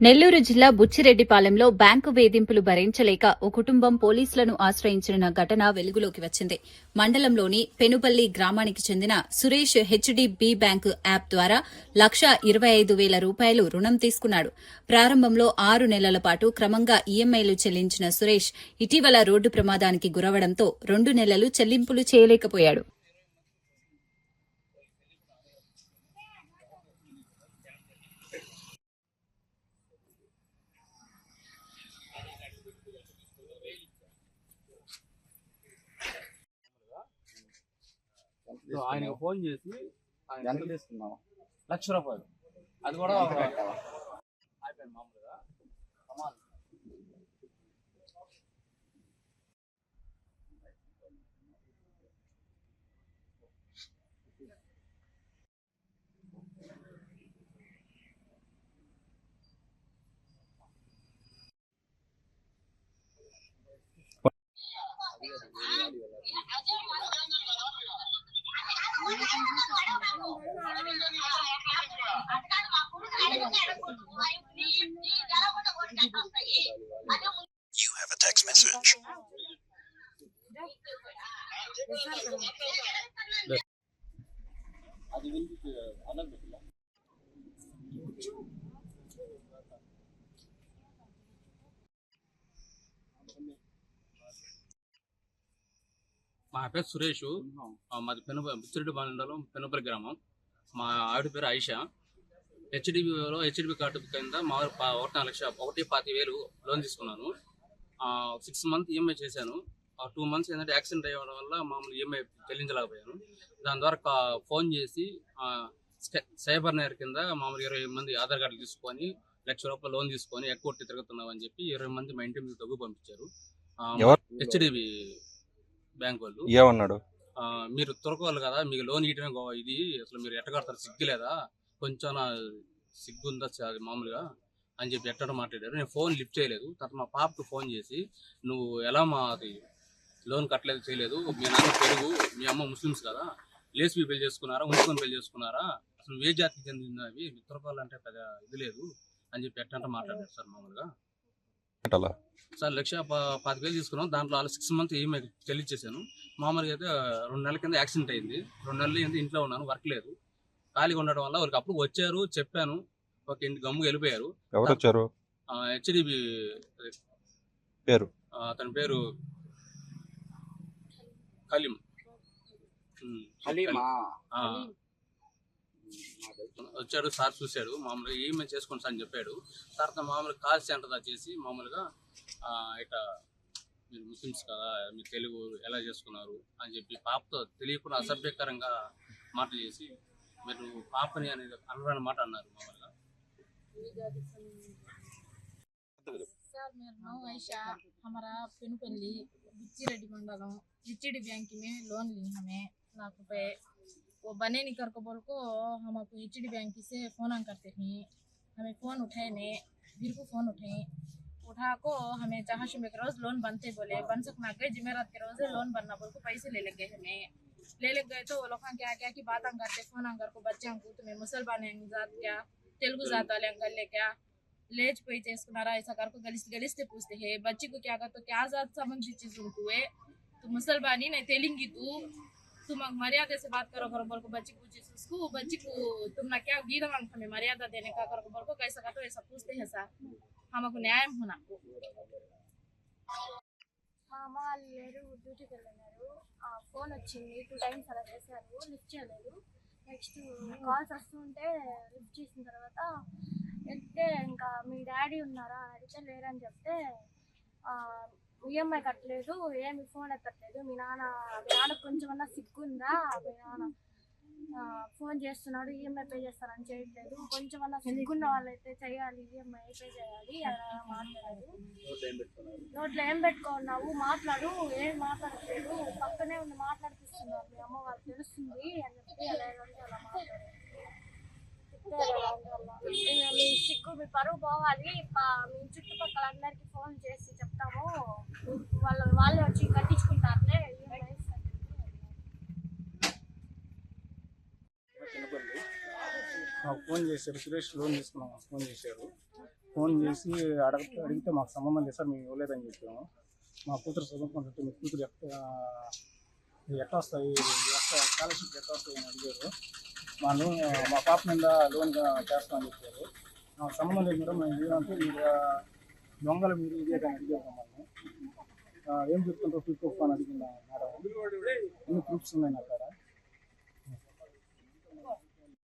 నెల్లూరు జిల్లా బుచ్చిరెడ్డిపాలెంలో బ్యాంకు వేధింపులు భరించలేక ఓ కుటుంబం పోలీసులను ఆశ్రయించిన ఘటన వెలుగులోకి వచ్చింది. మండలంలోని పెనుబల్లి గ్రామానికి చెందిన సురేష్ హెచ్డీబీ బ్యాంకు యాప్ ద్వారా రూ.125,000 రుణం తీసుకున్నాడు. ప్రారంభంలో 6 నెలల పాటు క్రమంగా ఈఎంఐలు చెల్లించిన సురేష్ ఇటీవల రోడ్డు ప్రమాదానికి గురవడంతో 2 నెలలు చెల్లింపులు చేయలేకపోయాడు. ఆయనకు ఫోన్ చేసి ఎంత తీసుకున్నావు? ₹1,00,000 అది కూడా అయిపోయింది మామూలుగా. You have a text message. అది వినిపించి అన్నం పెట్టిలా. మా పేరు సురేష్. మాది బుచ్చిరెడ్డి మండలం పెనుపల్లి గ్రామం. మా ఆవిడ పేరు ఆయిషా. హెచ్డిబి కార్డు కింద మా 1,25,000 లోన్ తీసుకున్నాను. 6 months ఈఎంఐ చేశాను. 2 months ఏంటంటే యాక్సిడెంట్ అయ్యడం వల్ల మామూలు ఈఎంఐ చెల్లించలేకపోయాను. దాని ద్వారా ఫోన్ చేసి సైబర్ నేర్ కింద మామూలు 20 మంది ఆధార్ కార్డులు తీసుకొని ₹1,00,000 లోన్ తీసుకొని ఎక్కువ తిరుగుతున్నావు అని చెప్పి 20 మంది మా ఇంటి మీద డబ్బు పంపించారు. హెచ్డిబి బ్యాంక్ వాళ్ళు ఏమన్నాడు? మీరు తురకోవాలి కదా, మీకు లోన్ ఇయటమే ఇది, అసలు మీరు ఎట్ట కడతారు, సిగ్గు లేదా, కొంచెం సిగ్గు ఉందా మామూలుగా అని చెప్పి ఎట్టడం మాట్లాడారు. నేను ఫోన్ లిఫ్ట్ చేయలేదు. తర్వాత మా పాపకు ఫోన్ చేసి, నువ్వు ఎలా మాది లోన్ కట్టలేదు చేయలేదు, మీ నాన్న తెలుగు, మీ అమ్మ ముస్లిమ్స్ కదా, లేచి పెళ్లి చేసుకున్నారా, ఉంచుకొని పెళ్లి చేసుకున్నారా, అసలు ఏ జాతికి చెందినవి, తురకోవాలంటే పెద్ద ఇది లేదు అని చెప్పి ఎట్టంటే మాట్లాడారు సార్. మామూలుగా సార్ 1,25,000 తీసుకున్నాం. దాంట్లో 6 months ఈఎంఐ చెల్లించేసాను. మామూలుగా అయితే 2 నెలల కింద యాక్సిడెంట్ అయింది. 2 నెలలు ఏంటి ఇంట్లో ఉన్నాను, వర్క్ లేదు. ఖాళీగా ఉండడం వల్ల వాళ్ళకి అప్పుడు వచ్చారు, చెప్పాను, ఒక ఇంటి గమ్ముగా వెళ్ళిపోయారు. ఎవరు వచ్చారు? హెచ్డిబి పేరు? అతని పేరు ఖలీం. వచ్చాడు సార్, చూశాడు, మామూలుగా ఏమేమి చేసుకోండి సార్ అని చెప్పాడు. తర్వాత మామూలుగా కాల్ సెంటర్ వచ్చేసి మామూలుగా ఇట్లా మీరు ముస్లిమ్స్ కదా, మీరు తెలుగు ఎలా చేసుకున్నారు అని చెప్పి పాపతో తెలియకుండా అసభ్యకరంగా మాటలు చేసి మీరు పాపని అనేది అనరాని మాట అన్నారు. మామూలుగా सर मेरा नाम आयशा, हमारा पेनुपल्ली बुच्चिरेड्डी मंडलम एचडी बैंक में लोन ली हमें ₹1,00,000। वो बने नहीं कर को बोल को हम आपको एचडी बैंक से फ़ोन करते हैं, हमें फ़ोन उठाए ने, फिर को फ़ोन उठा को हमें जहाँ से के रोज़ लोन बनते बोले, बन सकना गए जिम्मेदार के रोज़ लोन बनना बोल को पैसे ले लग गए। हमें ले लग गए तो वो लोग क्या क्या की बात करते, फ़ोन अंगर को बच्चे को तुम्हें मुसलमान जात क्या, तेलुगु जात वाले अंकल ले क्या लेज पे చేసుకున్నారా ऐसा कर को गलिस्ते पूछते हैं। बच्ची को क्या कहते, क्या जात संबंधी चीज उनको है, तू मुसलमानी नहीं तेलंगी, तुम मर्यादा से बात करो बोल को बच्ची पूछे उसको, बच्ची को तुमने क्या गीत मांग हमें मर्यादा देने का करो बोल को कैसा कहते ऐसा पूछते हैं सर। हमको न्याय होना మా అమ్మ వాళ్ళు లేరు, డ్యూటీకి వెళ్ళినారు. ఫోన్ వచ్చింది, 2 times అలా చేశారు, లిఫ్ట్ చేయలేదు. నెక్స్ట్ కాల్స్ వస్తుంటే లిఫ్ట్ చేసిన తర్వాత వెళ్తే ఇంకా మీ డాడీ ఉన్నారా అని అడిగితే లేరని చెప్తే, ఈఎంఐ కట్టలేదు, ఏమి ఫోన్ ఎత్తట్లేదు, మీ నాన్న కొంచెమన్నా సిగ్గుందా, మీ నాన్న ఫోన్ చేస్తున్నాడు, ఈఎంఐ పే చేస్తారని చేయట్లేదు, కొంచెమన్నా సిగ్గున్న వాళ్ళైతే చేయాలి, ఈఎంఐ పే చేయాలి అలా మాట్లాడారు. నోట్లో ఏం పెట్టుకున్నావు, మాట్లాడు, ఏం మాట్లాడట్లేదు, పక్కనే ఉండి మాట్లాడిపిస్తున్నారు, మీ అమ్మ వాళ్ళు తెలుస్తుంది అని చెప్పి అలా మాట్లాడారు. మీ సిగ్గు, మీ పరువు పోవాలి, మీ చుట్టుపక్కల అందరికి ఫోన్ చేసి చెప్తాము, వాళ్ళే వచ్చి కట్టించుకుంటారులే. నాకు ఫోన్ చేశారు, సురేష్ లోన్ తీసుకున్నాం ఫోన్ చేశారు. ఫోన్ చేసి అడిగితే మాకు సంబంధం లేదు సార్ మేము ఇవ్వలేదని చెప్పాము. మా కూతురు చదువుకుంటుంటే మీ కూతురు ఎట్లా వస్తాయి స్కాలర్షిప్ ఎట్లా వస్తాయి అని అడిగారు. మా పాప మీద లోన్ చేస్తామని చెప్పారు. మాకు సంబంధం లేదు మేడం, మేము ఇవ్వాలంటే మీరు దొంగలు మీరు ఇదే కానీ అడిగారు మమ్మల్ని. ఏం చెప్తుంటారు ప్రూఫ్ అని అడిగిందా మేడం. ఎన్ని ప్రూఫ్స్ ఉన్నాయి నా కాడ.